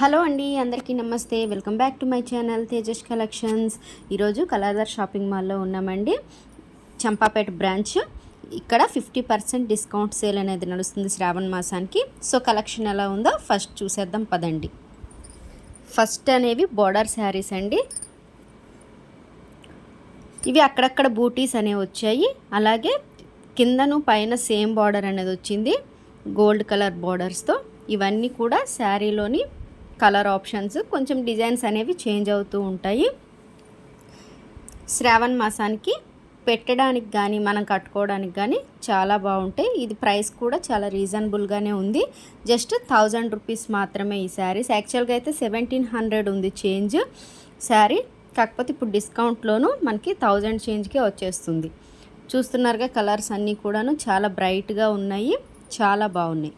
Hello అండి, అందరికీ నమస్తే. Welcome back to my channel Tejas collections. ఈరోజు కళాధర్ షాపింగ్ మాల్లో ఉన్నామండి, చంపాపేట బ్రాంచ్. ఇక్కడ 50% డిస్కౌంట్ సేల్ అనేది నడుస్తుంది శ్రావణ మాసానికి. సో కలెక్షన్ ఎలా ఉందో ఫస్ట్ చూసేద్దాం పదండి. ఫస్ట్ అనేవి బోర్డర్ శారీస్ అండి. ఇవి అక్కడక్కడ బూటీస్ అనేవి వచ్చాయి. అలాగే కిందను పైన సేమ్ బార్డర్ అనేది వచ్చింది గోల్డ్ కలర్ బార్డర్స్తో. ఇవన్నీ కూడా శారీలోని కలర్ ఆప్షన్స్, కొంచెం డిజైన్స్ అనేవి చేంజ్ అవుతూ ఉంటాయి. శ్రావణ మాసానికి పెట్టడానికి కానీ మనం కట్టుకోవడానికి కానీ చాలా బాగుంటాయి. ఇది ప్రైస్ కూడా చాలా రీజనబుల్గానే ఉంది. జస్ట్ 1000 రూపీస్ మాత్రమే ఈ శారీస్. యాక్చువల్గా అయితే 1700 ఉంది చేంజ్ శారీ, కాకపోతే ఇప్పుడు డిస్కౌంట్లోనూ మనకి 1000 చేంజ్కే వచ్చేస్తుంది. చూస్తున్నారుగా కలర్స్ అన్నీ కూడాను చాలా బ్రైట్గా ఉన్నాయి, చాలా బాగున్నాయి.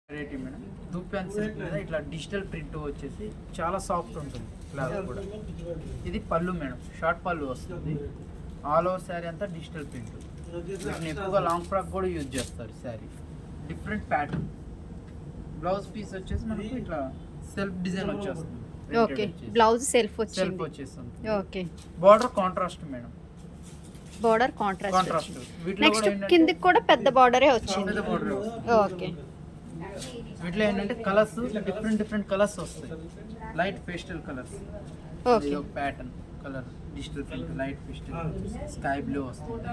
వెరైటీ మేడం, దూప్యాన్ సిల్క్ మీద ఇట్లా డిజిటల్ ప్రింట్ వచ్చేసి చాలా సాఫ్ట్ ఉంటుంది క్లాత్ కూడా. ఇది పళ్ళు మేడం, షార్ట్ పళ్ళు వస్తుంది. ఆల్ ఓవర్ శారీ అంతా డిజిటల్ ప్రింట్. వీటిని ఎక్కువగా లాంగ్ ఫ్రాక్ కూడా యూజ్ చేస్తారు. Sari different pattern. Blouse piece వచ్చేసి మనకు ఇట్లా సెల్ఫ్ డిజైన్ వచ్చేస్తుంది. ఓకే, బ్లౌజ్ సెల్ఫ్ వచ్చేస్తుంది. Okay, border contrast madam, border contrast. వీటిలో నెక్స్ట్ కిందికి కూడా పెద్ద బార్డరే వచ్చింది. ఓకే, వీటిలో ఏంటంటే కలర్స్ డిఫరెంట్ కలర్స్ వస్తాయి. Light pastel colours, okay, pattern colour digital print, light pastel, sky blue వస్తుంది,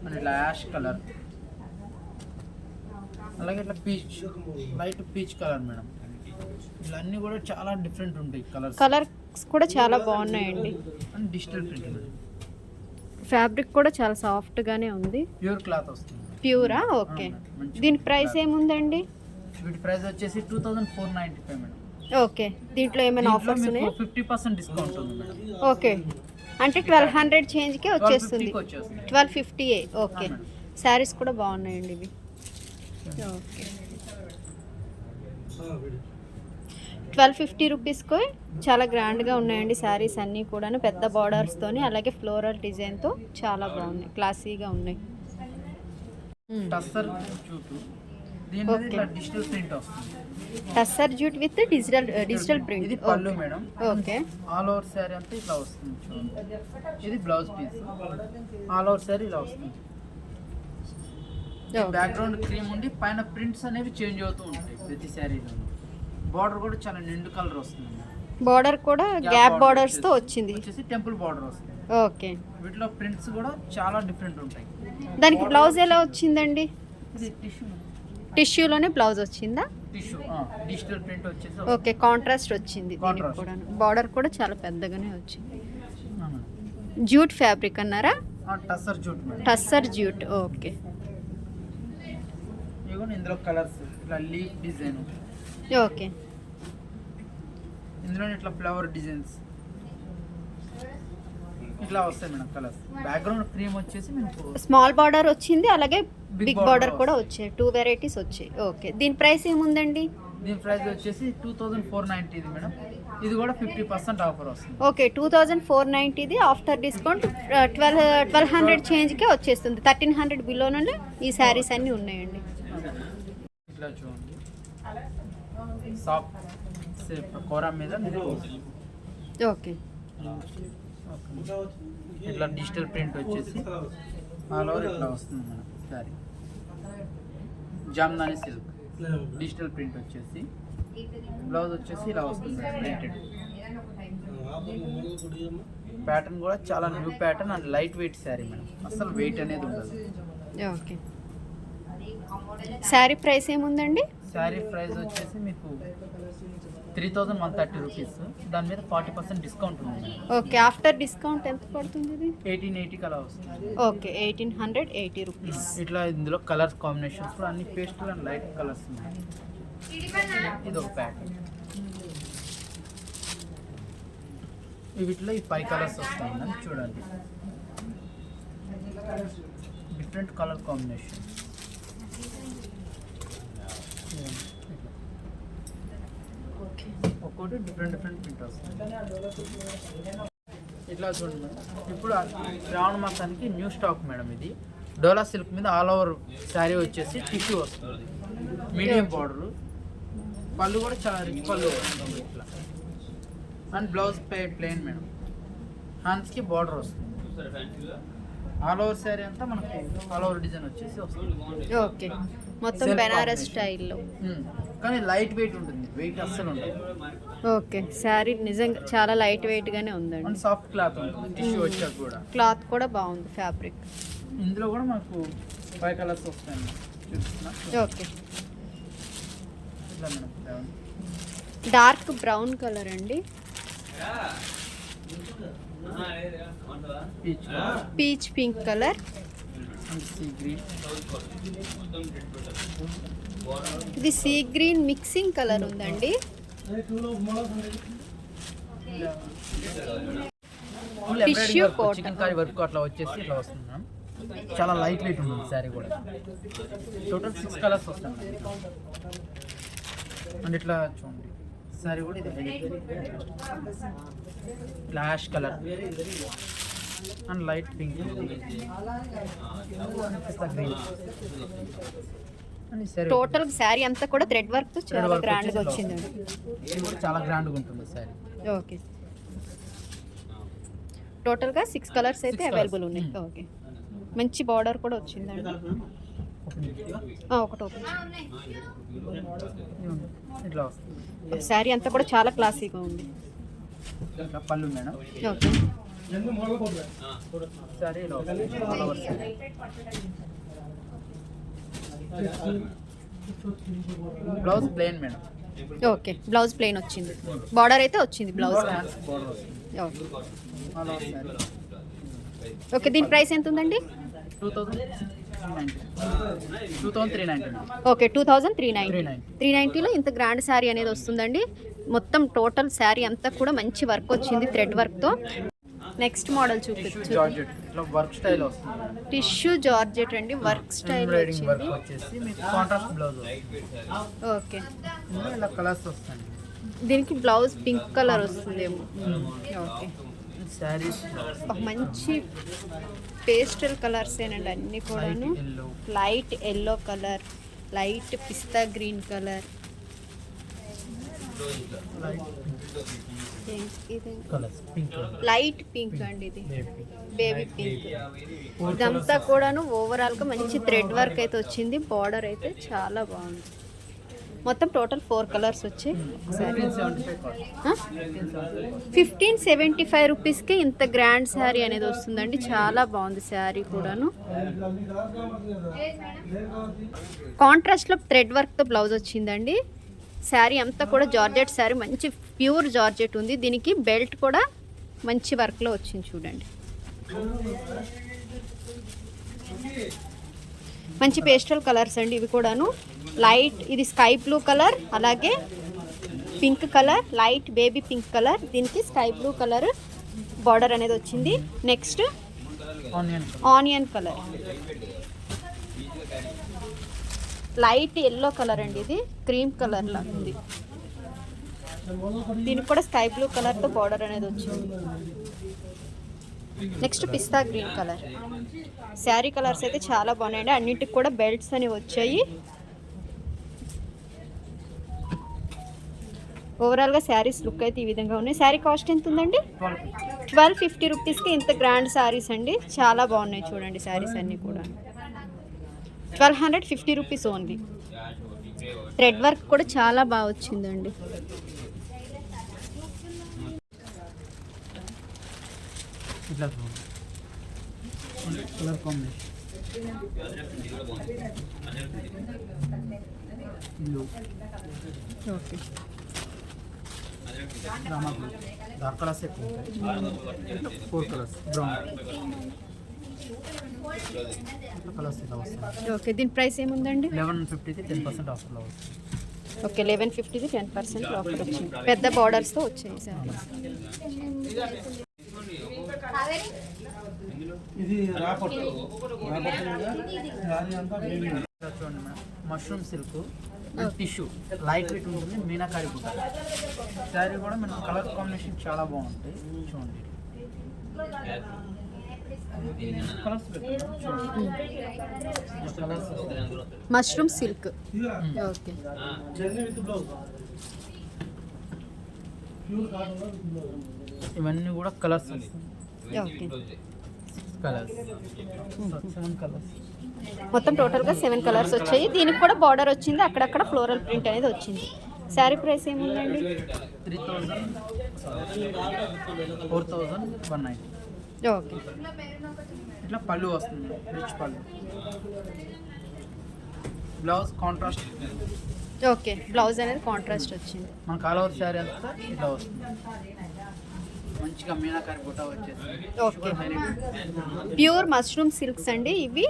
అండ్ ఇట్లా యాష్ కలర్, అలాగే ఇట్లా peach, light peach colour madam. ఇలా అన్నీ కూడా చాలా డిఫరెంట్ ఉంటాయి కలర్స్ కూడా చాలా బాగున్నాయండి. And digital print madam. Fabric కూడా చాలా సాఫ్ట్గానే ఉంది. ప్యూర్ క్లాత్ వస్తుంది. ప్యూరా? ఓకే. దీని ప్రైస్ ఏముందండి? వీటి ప్రైస్ వచ్చేసి 2495 మేడం. ఓకే, దీంట్లో ఏమైనా ఆఫర్స్ ఉన్నాయా? 50% డిస్కౌంట్ ఉంది మేడం. ఓకే, అంటే 1200 చేంజ్కే వచ్చేస్తుంది. 1250. ఓకే, శారీస్ కూడా బాగున్నాయండి ఇవి. ఓకే, 1250 రూపీస్కి చాలా గ్రాండ్గా ఉన్నాయండి శారీస్ అన్నీ కూడా. పెద్ద బార్డర్స్తోని అలాగే ఫ్లోరల్ డిజైన్తో చాలా బాగున్నాయి, క్లాసీగా ఉన్నాయి. టస్సర్ జూట్, దీని మీద ఇట్లా డిజిటల్ ప్రింట్ వస్తుంది. Tussar jute with digital print. ఇది పళ్ళు madam. Okay, all over sari అంతా ఇట్లా వస్తుంది చూడండి. ఇది blouse piece. All over sari ఇలా వస్తుంది. బ్యాక్గ్రౌండ్ క్రీమ్ ఉండి పైన ప్రింట్స్ అనేవి చేంజ్ అవుతూ ఉంటాయి ప్రతి శారీలో. బార్డర్ కూడా చాలా నిండు కలర్ వస్తుంది. బార్డర్ కూడా గ్యాప్ బార్డర్స్ తో వచ్చింది. వచ్చేసి టెంపుల్ బార్డర్ వస్తుంది. ఓకే, వీటిలో ప్రింట్స్ కూడా చాలా డిఫరెంట్ ఉంటాయి. దానికి బ్లౌజ్ ఎలా వచ్చిందండి? ఇది టిష్యూ, టిష్యూలోనే బ్లౌజ్ వచ్చిందా? టిష్యూ డిజిటల్ ప్రింట్ వచ్చేసి. ఓకే, కాంట్రాస్ట్ వచ్చింది దీనికి కూడా. బార్డర్ కూడా చాలా పెద్దగానే వచ్చింది. జూట్ ఫ్యాబ్రిక్ అన్నారా? Tussar jute madam. Tussar jute. Okay, ఇగో ఇందులో కలర్స్ ఇట్లా లీఫ్ డిజైన్. ఓకే, ఇందులో ఇట్లా ఫ్లవర్ డిజైన్స్ ఇట్లా వస్తాయి మేడం కలర్స్. బ్యాక్గ్రౌండ్ క్రీమ్ వచ్చేసి మీకు స్మాల్ బార్డర్ వచ్చింది, అలాగే బిగ్ బార్డర్ కూడా వచ్చాయి. 2 వెరైటీస్ వచ్చాయి. ఓకే, దీని ప్రైస్ ఏముందండి? దీని ప్రైస్ వచ్చేసి 2490 ఇది మేడం. ఇది కూడా 50% ఆఫర్ వస్తుంది. ఓకే, 2490 ఇది ఆఫ్టర్ డిస్కౌంట్ 1200 చేంజ్కే వచ్చేస్తుంది. 1300 బిలోనే ఈ శారీస్ అన్నీ ఉన్నాయండి. ఇట్లా చూడండి, సాఫ్ట్ కోరా మీద ఓకే, ఇట్లా డిజిటల్ ప్రింట్ వచ్చేసి ఆల్ ఓవర్ ఇట్లా వస్తుంది madam sari. Jamdani silk digital print వచ్చేసి బ్లౌజ్ వచ్చేసి ఇలా వస్తుంది ప్రింటెడ్. ప్యాటర్న్ కూడా చాలా new pattern and light weight sari madam. అసలు వెయిట్ అనేది ఉండదు. ఓకే, శారీ ప్రైస్ ఏముందండి? శారీ ప్రైస్ వచ్చేసి మీకు 3130 రూపీస్. దాని మీద 40% డిస్కౌంట్ ఉంది. ఓకే, ఆఫ్టర్ డిస్కౌంట్ ఎంత పడుతుంది ఇది? 1880 అలా వస్తుంది. Okay, 1880 rupees. ఇట్లా ఇందులో కలర్ కాంబినేషన్స్ కూడా అన్ని పేస్టల్ అండ్ లైట్ కలర్స్ ఉన్నాయి. ఇది ఒక ప్యాటర్న్. వీటిలో ఈ 5 కలర్స్ వస్తాయి చూడండి. Different colour combination. ఒక్కొక్కటి డిఫరెంట్ ప్రింట్ వస్తుంది. ఇట్లా చూడండి మేడం. ఇప్పుడు శ్రావణ మాసానికి న్యూ స్టాక్ మేడం. ఇది డోలా సిల్క్ మీద ఆల్ ఓవర్ శారీ వచ్చేసి టిష్యూ వస్తుంది, మీడియం బార్డర్, పళ్ళు కూడా చాలా రిచ్ పళ్ళు వస్తుంది ఇట్లా. అండ్ బ్లౌజ్ ప్లెయిన్ మేడం, హ్యాండ్స్కి బార్డర్ వస్తుంది. ఆల్ ఓవర్ శారీ అంతా మనకు ఆల్ ఓవర్ డిజైన్ వచ్చేసి వస్తుంది. ఓకే, మొత్తం Self బెనారస్ combination. స్టైల్లో. కానీ లైట్ వెయిట్ ఉంటుంది, వెయిట్ అస్సలు ఉండదు. ఓకే, శారీ నిజంగా చాలా లైట్ వెయిట్గానే ఉందండి. అండ్ సాఫ్ట్ క్లాత్ ఉంటుంది, టిష్యూ వచ్చాక కూడా. క్లాత్ కూడా బాగుంది, ఫ్యాబ్రిక్. ఇందులో కూడా మనకు 5 కలర్స్ వస్తాయి చూస్తున్నా. ఓకే, ఇట్లా మేడం డార్క్ బ్రౌన్ కలర్ అండి, peach peach pink colour, and sea green. ఇది సీ గ్రీన్ మిక్సింగ్ కలర్ ఉందండి. Tissue cotton. Chikankari work అట్లా వచ్చేసి ఇట్లా వస్తుంది మేడం. చాలా లైట్ వెయిట్ ఉంటుంది శారీ కూడా. టోటల్ 6 కలర్స్ వస్తాయి మేడం. అండ్ ఇట్లా చూడండి శారీ కూడా ఇది ఇట్లా ash colour and light pink green. And sari total sari అంతా కూడా థ్రెడ్ వర్క్ తో చాలా work గ్రాండ్ గా వచ్చేసి వచ్చిందండి. ఇది కూడా చాలా గ్రాండ్గా ఉంటుంది శారీ. ఓకే, టోటల్ గా 6 కలర్స్ అయితే 6 అవైలబుల్ colours. ఉన్నాయి. ఓకే, మంచి బార్డర్ కూడా వచ్చిందండి. ఒకటి ఓపెన్ ఇట్లా వస్తుంది. శారీ అంతా కూడా చాలా క్లాసీగా ఉంది. ఇట్లా పళ్ళు మేడం. ఓకే, శారీ ఇలా వస్తుంది. All over sari. Blouse plain madam. Okay, blouse plain వచ్చింది, బార్డర్ అయితే వచ్చింది బ్లౌజ్. హ్యాండ్స్ బోర్డర్ వస్తుంది. Okay, all over sari. Okay, దీని ప్రైస్ ఎంత ఉందండి? 2390. ఓకే, 2390. 390లో ఇంత గ్రాండ్ శారీ అనేది వస్తుందండి. మొత్తం టోటల్ శారీ అంతా కూడా మంచి వర్క్ వచ్చింది థ్రెడ్ వర్క్తో. నెక్స్ట్ మోడల్ చూపించు. జార్జెట్ ఇట్లా వర్క్ స్టైల్ వస్తుంది. టిష్యూ జార్జెట్ అండి, వర్క్ స్టైల్ ఎంబ్రాయిడింగ్ వర్క్ వచ్చింది. వచ్చేసి మీకు కాంట్రాస్ట్ బ్లౌజ్. ఓకే, ఇందులో ఇలా కలర్స్ వస్తాయి. దీనికి బ్లౌజ్ పింక్ కలర్ వస్తుందేమో. ఓకే, శారీస్ మంచి పేస్టల్ కలర్స్ ఏనండి అన్నీ కూడాను. Yellow light yellow colour, light pista green colour, ఇది కలర్స్ పింక్ లైట్ పింక్ అండి, ఇది బేబీ బేబీ పింక్. ఇదంతా కూడాను ఓవరాల్గా మంచి థ్రెడ్ వర్క్ అయితే వచ్చింది. బార్డర్ అయితే చాలా బాగుంది. మొత్తం టోటల్ 4 కలర్స్ వచ్చాయి. 1575 రూపీస్కి ఇంత గ్రాండ్ శారీ అనేది వస్తుందండి. చాలా బాగుంది శారీ కూడాను. కాంట్రాస్ట్లో థ్రెడ్ వర్క్తో బ్లౌజ్ వచ్చిందండి. శారీ అంతా కూడా జార్జెట్ శారీ, మంచి ప్యూర్ జార్జెట్ ఉంది. దీనికి బెల్ట్ కూడా మంచి వర్క్లో వచ్చింది చూడండి. మంచి పేస్టల్ కలర్స్ అండి ఇవి కూడాను. లైట్ ఇది స్కై బ్లూ కలర్, అలాగే pink colour, light baby pink colour, దీనికి స్కై బ్లూ కలర్ బార్డర్ అనేది వచ్చింది. Next onion colour, light yellow colour అండి, ఇది క్రీమ్ కలర్ లా ఉంది. దీనికి కూడా స్కై బ్లూ కలర్తో బార్డర్ అనేది వచ్చింది. నెక్స్ట్ పిస్తా గ్రీన్ కలర్. శారీ కలర్స్ అయితే చాలా బాగున్నాయండి. అన్నింటికి కూడా బెల్ట్స్ అనేవి వచ్చాయి. ఓవరాల్గా శారీస్ లుక్ అయితే ఈ విధంగా ఉన్నాయి. శారీ కాస్ట్ ఎంత ఉందండి? 1250 రూపీస్కి ఇంత గ్రాండ్ శారీస్ అండి. చాలా బాగున్నాయి చూడండి శారీస్ అన్నీ కూడా. 1250 రూపీస్ ఓన్లీ. థ్రెడ్ వర్క్ కూడా చాలా బాగా వచ్చిందండి. ఇట్లా colour combination blue, okay, Rama blue, dark colours ఎక్కువ ఉంటాయి. 4 కలర్స్ బ్రౌన్ కలర్స్ ఇలా వస్తాయి. ఓకే, దీని ప్రైస్ ఏముందండి? 1150కి 10% ఆఫర్లో వస్తుంది. ఓకే, 1150కి 10% ఆఫర్ వచ్చింది. పెద్ద బార్డర్స్తో వచ్చాయి శారీస్. చూడండి madam, mushroom silk tissue light weight ఉంటుంది. మీనాకారి బుట్ట శారీ కూడా మనకు కలర్ కాంబినేషన్ చాలా బాగుంటాయి. చూడండి colours colours mushroom silk. Okay. ఇవన్నీ కూడా కలర్స్ ఓకే. Colours 7 colours. మొత్తం టోటల్గా 7 కలర్స్ వచ్చాయి. దీనికి కూడా బార్డర్ వచ్చింది, అక్కడక్కడ ఫ్లోరల్ ప్రింట్ అనేది వచ్చింది. శారీ ప్రైస్ ఏముందండి? 4,190. ఓకే. ఇట్లా పళ్ళు వస్తుంది, రిచ్ పళ్ళు. Blouse contrast. ఓకే, బ్లౌజ్ అనేది కాంట్రాస్ట్ వచ్చింది. మనకు ఆల్ ఓవర్ శారీ అంతా ఇట్లా వస్తుంది, మంచిగా మీనాకారి బుట్ట వచ్చేసి. ఓకే. ప్యూర్ మష్రూమ్ సిల్క్స్ అండి ఇవి.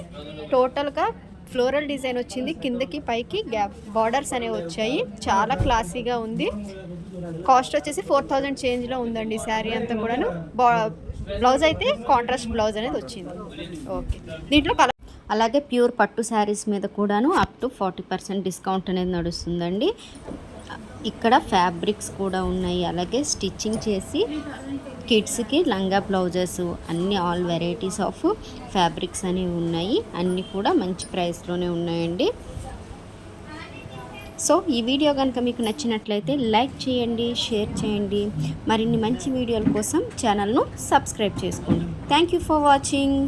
టోటల్గా ఫ్లోరల్ డిజైన్ వచ్చింది, కిందకి పైకి గ్యాప్ బార్డర్స్ అనేవి వచ్చాయి. చాలా క్లాసీగా ఉంది. కాస్ట్ వచ్చేసి 4,000 చేంజ్లో ఉందండి శారీ అంతా కూడాను. బ్లౌజ్ అయితే కాంట్రాస్ట్ బ్లౌజ్ అనేది వచ్చింది. ఓకే. దీంట్లో కలర్ అలాగే ప్యూర్ పట్టు శారీస్ మీద కూడాను అప్ టు 40% డిస్కౌంట్ అనేది నడుస్తుందండి. ఇక్కడ ఫ్యాబ్రిక్స్ కూడా ఉన్నాయి, అలాగే స్టిచ్చింగ్ చేసి కిడ్స్కి లంగా బ్లౌజెస్ అన్ని ఆల్ వెరైటీస్ ఆఫ్ ఫ్యాబ్రిక్స్ అనేవి ఉన్నాయి. అన్నీ కూడా మంచి ప్రైస్లోనే ఉన్నాయండి. సో ఈ వీడియో కనుక మీకు నచ్చినట్లయితే లైక్ చేయండి, షేర్ చేయండి. మరిన్ని మంచి వీడియోల కోసం ఛానల్ను సబ్స్క్రైబ్ చేసుకోండి. Thank you for watching.